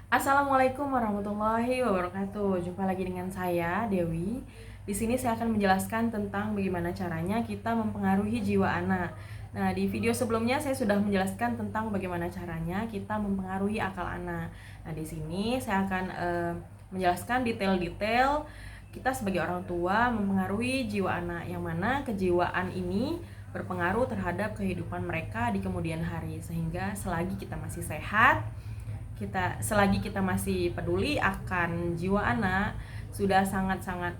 Assalamualaikum warahmatullahi wabarakatuh. Jumpa lagi dengan saya, Dewi. Di sini saya akan menjelaskan tentang bagaimana caranya kita mempengaruhi jiwa anak. Nah, di video sebelumnya saya sudah menjelaskan tentang bagaimana caranya kita mempengaruhi akal anak. Nah, di sini saya akan menjelaskan detail-detail kita sebagai orang tua mempengaruhi jiwa anak, yang mana kejiwaan ini berpengaruh terhadap kehidupan mereka di kemudian hari. Sehingga selagi kita masih sehat, selagi kita masih peduli akan jiwa anak, sudah sangat-sangat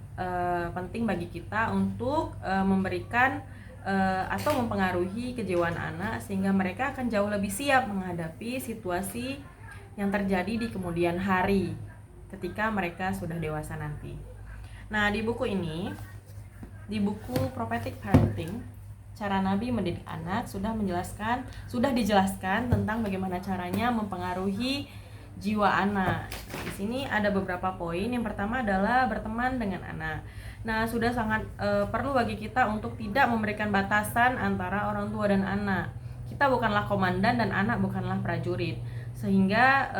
penting bagi kita untuk memberikan atau mempengaruhi kejiwaan anak, sehingga mereka akan jauh lebih siap menghadapi situasi yang terjadi di kemudian hari ketika mereka sudah dewasa nanti. Nah, di buku Prophetic Parenting, Cara Nabi Mendidik Anak, sudah dijelaskan tentang bagaimana caranya mempengaruhi jiwa anak. Di sini ada beberapa poin. Yang pertama adalah berteman dengan anak. Nah, sudah sangat perlu bagi kita untuk tidak memberikan batasan antara orang tua dan anak. Kita bukanlah komandan dan anak bukanlah prajurit. Sehingga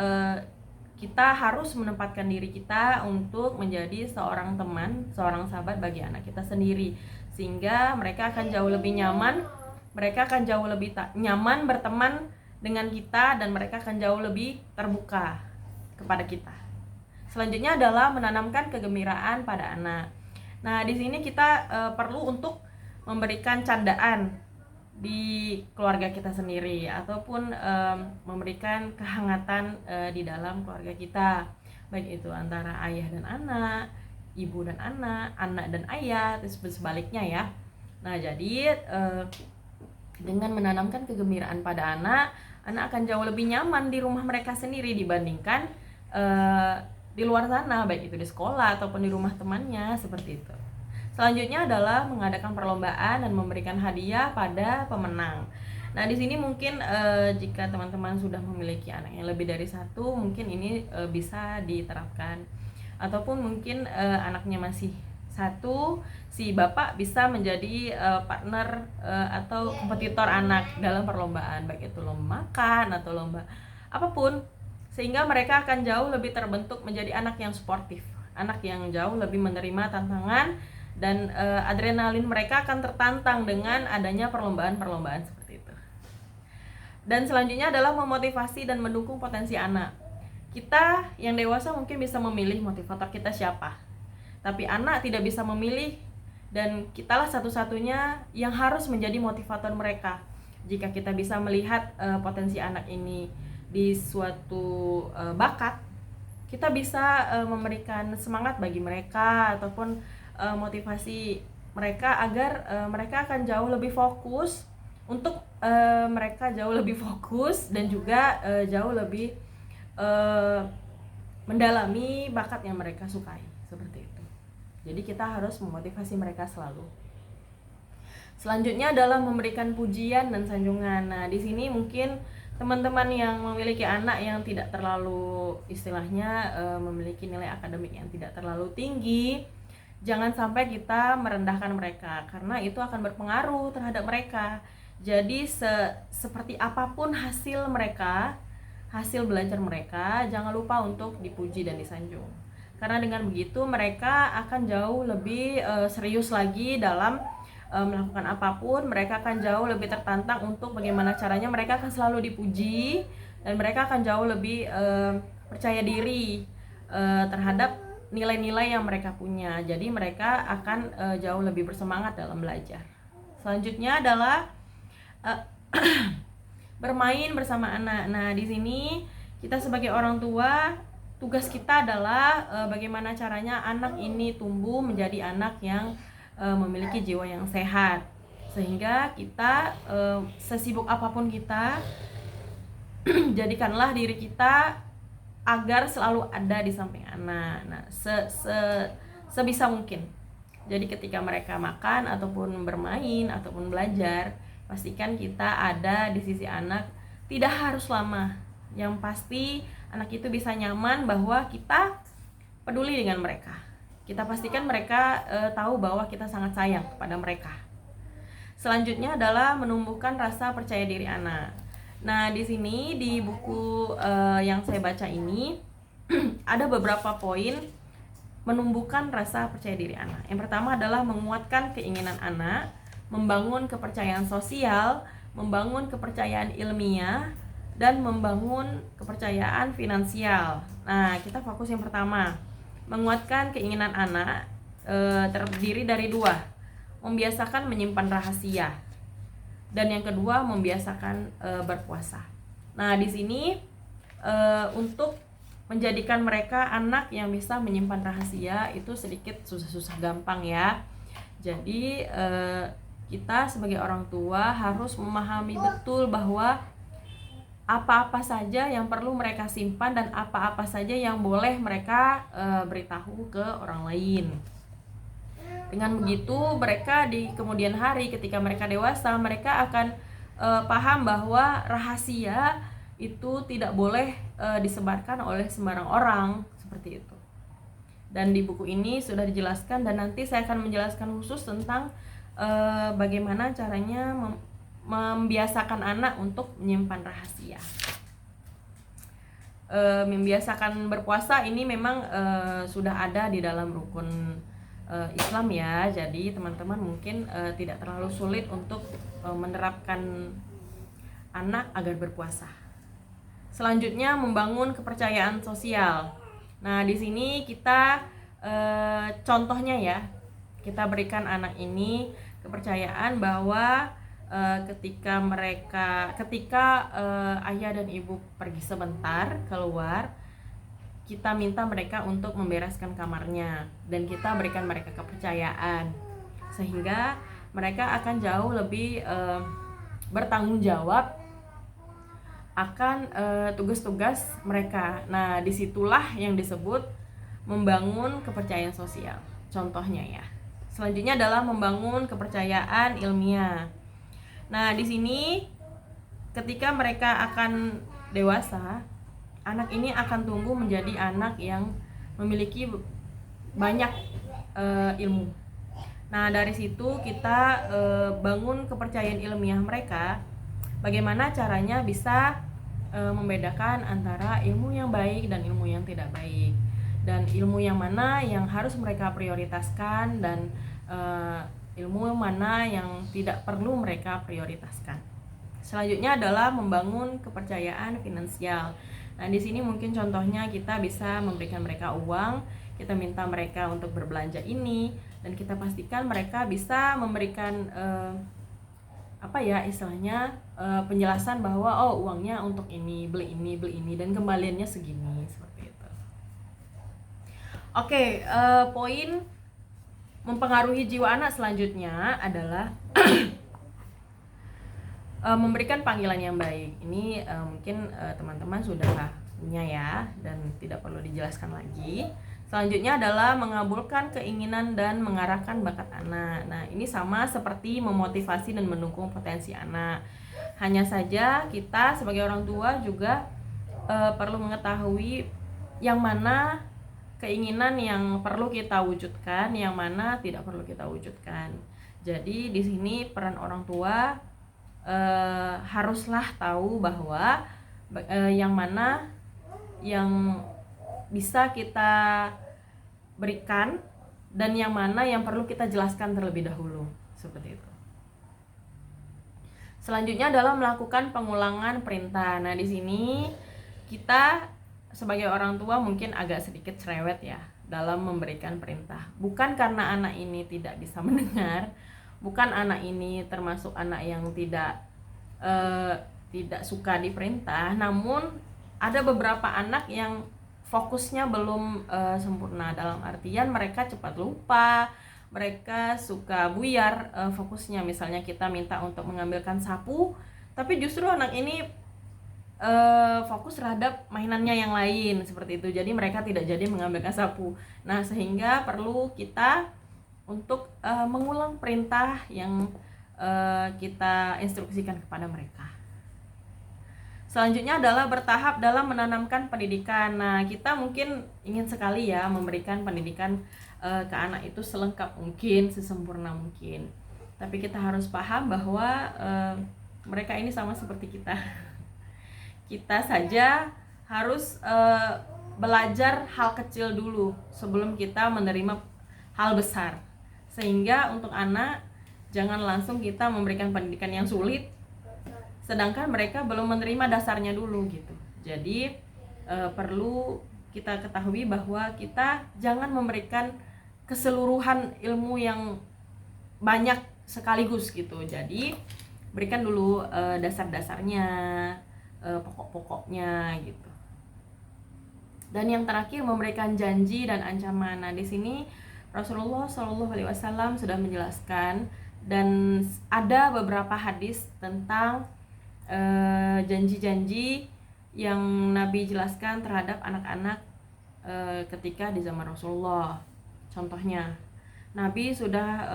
kita harus menempatkan diri kita untuk menjadi seorang teman, seorang sahabat bagi anak kita sendiri, sehingga mereka akan jauh lebih nyaman, nyaman berteman dengan kita, dan mereka akan jauh lebih terbuka kepada kita. Selanjutnya adalah menanamkan kegembiraan pada anak. Nah, di sini kita perlu untuk memberikan candaan di keluarga kita sendiri, ataupun memberikan kehangatan di dalam keluarga kita, baik itu antara ayah dan anak, ibu dan anak dan ayah, dan sebaliknya ya. Nah, jadi dengan menanamkan kegembiraan pada anak akan jauh lebih nyaman di rumah mereka sendiri dibandingkan di luar sana, baik itu di sekolah ataupun di rumah temannya, seperti itu. Selanjutnya adalah mengadakan perlombaan dan memberikan hadiah pada pemenang. Nah, di sini mungkin jika teman-teman sudah memiliki anak yang lebih dari satu, mungkin ini bisa diterapkan. Ataupun mungkin anaknya masih satu, si bapak bisa menjadi partner atau kompetitor anak dalam perlombaan, baik itu lomba makan atau lomba apapun, sehingga mereka akan jauh lebih terbentuk menjadi anak yang sportif, anak yang jauh lebih menerima tantangan, dan adrenalin mereka akan tertantang dengan adanya perlombaan-perlombaan seperti itu. Dan selanjutnya adalah memotivasi dan mendukung potensi anak. Kita yang dewasa mungkin bisa memilih motivator kita siapa, tapi anak tidak bisa memilih, dan kitalah satu-satunya yang harus menjadi motivator mereka. Jika kita bisa melihat potensi anak ini di suatu bakat, kita bisa memberikan semangat bagi mereka, ataupun motivasi mereka agar mereka akan jauh lebih fokus dan juga jauh lebih mendalami bakat yang mereka sukai, seperti itu. Jadi kita harus memotivasi mereka selalu. Selanjutnya adalah memberikan pujian dan sanjungan. Nah, di sini mungkin teman-teman yang memiliki anak yang tidak terlalu, istilahnya memiliki nilai akademik yang tidak terlalu tinggi, jangan sampai kita merendahkan mereka, karena itu akan berpengaruh terhadap mereka. Jadi seperti apapun hasil belajar mereka, jangan lupa untuk dipuji dan disanjung. Karena dengan begitu mereka akan jauh lebih serius lagi dalam melakukan apapun. Mereka akan jauh lebih tertantang untuk bagaimana caranya mereka akan selalu dipuji, dan mereka akan jauh lebih percaya diri terhadap nilai-nilai yang mereka punya. Jadi mereka akan jauh lebih bersemangat dalam belajar. Selanjutnya adalah bermain bersama anak. Nah, di sini kita sebagai orang tua, tugas kita adalah bagaimana caranya anak ini tumbuh menjadi anak yang memiliki jiwa yang sehat, sehingga kita sesibuk apapun kita, jadikanlah diri kita agar selalu ada di samping anak. Nah, sebisa mungkin. Jadi ketika mereka makan ataupun bermain ataupun belajar, pastikan kita ada di sisi anak. Tidak harus lama, yang pasti anak itu bisa nyaman bahwa kita peduli dengan mereka. Kita pastikan mereka tahu bahwa kita sangat sayang kepada mereka. Selanjutnya adalah menumbuhkan rasa percaya diri anak. Nah, di sini di buku yang saya baca ini ada beberapa poin menumbuhkan rasa percaya diri anak. Yang pertama adalah menguatkan keinginan anak, membangun kepercayaan sosial, membangun kepercayaan ilmiah, dan membangun kepercayaan finansial. Nah, kita fokus yang pertama, menguatkan keinginan anak, terdiri dari dua, membiasakan menyimpan rahasia, dan yang kedua membiasakan berpuasa. Nah, di sini untuk menjadikan mereka anak yang bisa menyimpan rahasia itu sedikit susah-susah gampang ya. Jadi kita sebagai orang tua harus memahami betul bahwa apa-apa saja yang perlu mereka simpan dan apa-apa saja yang boleh mereka beritahu ke orang lain. Dengan begitu mereka di kemudian hari ketika mereka dewasa, mereka akan paham bahwa rahasia itu tidak boleh disebarkan oleh sembarang orang, seperti itu. Dan di buku ini sudah dijelaskan, dan nanti saya akan menjelaskan khusus tentang bagaimana caranya membiasakan anak untuk menyimpan rahasia. Membiasakan berpuasa ini memang sudah ada di dalam rukun Islam ya. Jadi teman-teman mungkin tidak terlalu sulit untuk menerapkan anak agar berpuasa. Selanjutnya membangun kepercayaan sosial. Nah, di sini kita contohnya ya, kita berikan anak ini kepercayaan bahwa ketika ayah dan ibu pergi sebentar keluar, kita minta mereka untuk membereskan kamarnya, dan kita berikan mereka kepercayaan sehingga mereka akan jauh lebih bertanggung jawab akan tugas-tugas mereka. Nah, disitulah yang disebut membangun kepercayaan sosial. Contohnya ya. Selanjutnya adalah membangun kepercayaan ilmiah. Nah, di sini ketika mereka akan dewasa, anak ini akan tumbuh menjadi anak yang memiliki banyak ilmu. Nah, dari situ kita bangun kepercayaan ilmiah mereka. Bagaimana caranya bisa membedakan antara ilmu yang baik dan ilmu yang tidak baik, dan ilmu yang mana yang harus mereka prioritaskan dan ilmu mana yang tidak perlu mereka prioritaskan. Selanjutnya adalah membangun kepercayaan finansial. Nah, di sini mungkin contohnya kita bisa memberikan mereka uang, kita minta mereka untuk berbelanja ini, dan kita pastikan mereka bisa memberikan penjelasan bahwa uangnya untuk ini, beli ini, dan kembaliannya segini, seperti itu. Oke, poin mempengaruhi jiwa anak selanjutnya adalah memberikan panggilan yang baik. Ini mungkin teman-teman sudah punya ya, dan tidak perlu dijelaskan lagi. Selanjutnya adalah mengabulkan keinginan dan mengarahkan bakat anak. Nah, ini sama seperti memotivasi dan mendukung potensi anak. Hanya saja kita sebagai orang tua juga perlu mengetahui yang mana keinginan yang perlu kita wujudkan, yang mana tidak perlu kita wujudkan. Jadi di sini peran orang tua haruslah tahu bahwa yang mana yang bisa kita berikan dan yang mana yang perlu kita jelaskan terlebih dahulu, seperti itu. Selanjutnya adalah melakukan pengulangan perintah. Nah, di sini kita sebagai orang tua mungkin agak sedikit cerewet ya dalam memberikan perintah. Bukan karena anak ini tidak bisa mendengar, bukan anak ini termasuk anak yang tidak suka diperintah, namun ada beberapa anak yang fokusnya belum sempurna, dalam artian mereka cepat lupa, mereka suka buyar fokusnya. Misalnya kita minta untuk mengambilkan sapu, tapi justru anak ini fokus terhadap mainannya yang lain, seperti itu. Jadi mereka tidak jadi mengambilkan sapu. Nah, sehingga perlu kita untuk mengulang perintah yang kita instruksikan kepada mereka. Selanjutnya adalah bertahap dalam menanamkan pendidikan. Nah, kita mungkin ingin sekali ya memberikan pendidikan ke anak itu selengkap mungkin, sesempurna mungkin. Tapi kita harus paham bahwa mereka ini sama seperti kita. Kita saja harus belajar hal kecil dulu sebelum kita menerima hal besar. Sehingga untuk anak jangan langsung kita memberikan pendidikan yang sulit sedangkan mereka belum menerima dasarnya dulu gitu. Jadi perlu kita ketahui bahwa kita jangan memberikan keseluruhan ilmu yang banyak sekaligus gitu. Jadi berikan dulu dasar-dasarnya, pokok-pokoknya gitu. Dan yang terakhir, memberikan janji dan ancaman. Nah, di sini Rasulullah Shallallahu Alaihi Wasallam sudah menjelaskan dan ada beberapa hadis tentang janji-janji yang Nabi jelaskan terhadap anak-anak ketika di zaman Rasulullah. Contohnya, Nabi sudah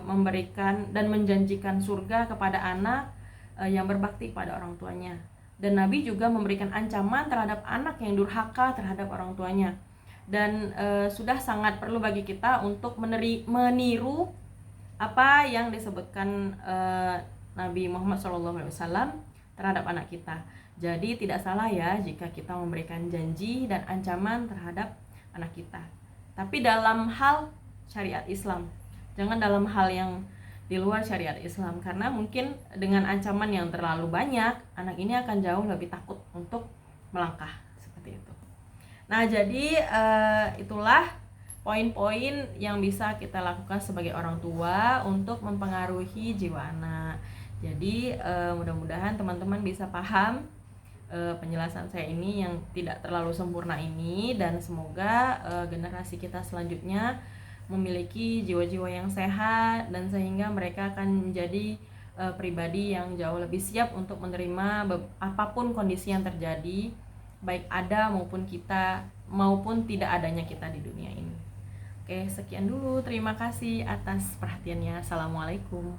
memberikan dan menjanjikan surga kepada anak yang berbakti pada orang tuanya. Dan Nabi juga memberikan ancaman terhadap anak yang durhaka terhadap orang tuanya. Dan sudah sangat perlu bagi kita untuk meniru apa yang disebutkan Nabi Muhammad SAW terhadap anak kita. Jadi tidak salah ya jika kita memberikan janji dan ancaman terhadap anak kita. Tapi dalam hal syariat Islam, jangan dalam hal yang di luar syariat Islam, karena mungkin dengan ancaman yang terlalu banyak anak ini akan jauh lebih takut untuk melangkah seperti itu. Nah, jadi itulah poin-poin yang bisa kita lakukan sebagai orang tua untuk mempengaruhi jiwa anak. Jadi mudah-mudahan teman-teman bisa paham penjelasan saya ini yang tidak terlalu sempurna ini, dan semoga generasi kita selanjutnya memiliki jiwa-jiwa yang sehat dan sehingga mereka akan menjadi pribadi yang jauh lebih siap untuk menerima apapun kondisi yang terjadi, baik ada maupun tidak adanya kita di dunia ini. Oke, sekian dulu. Terima kasih atas perhatiannya. Assalamualaikum.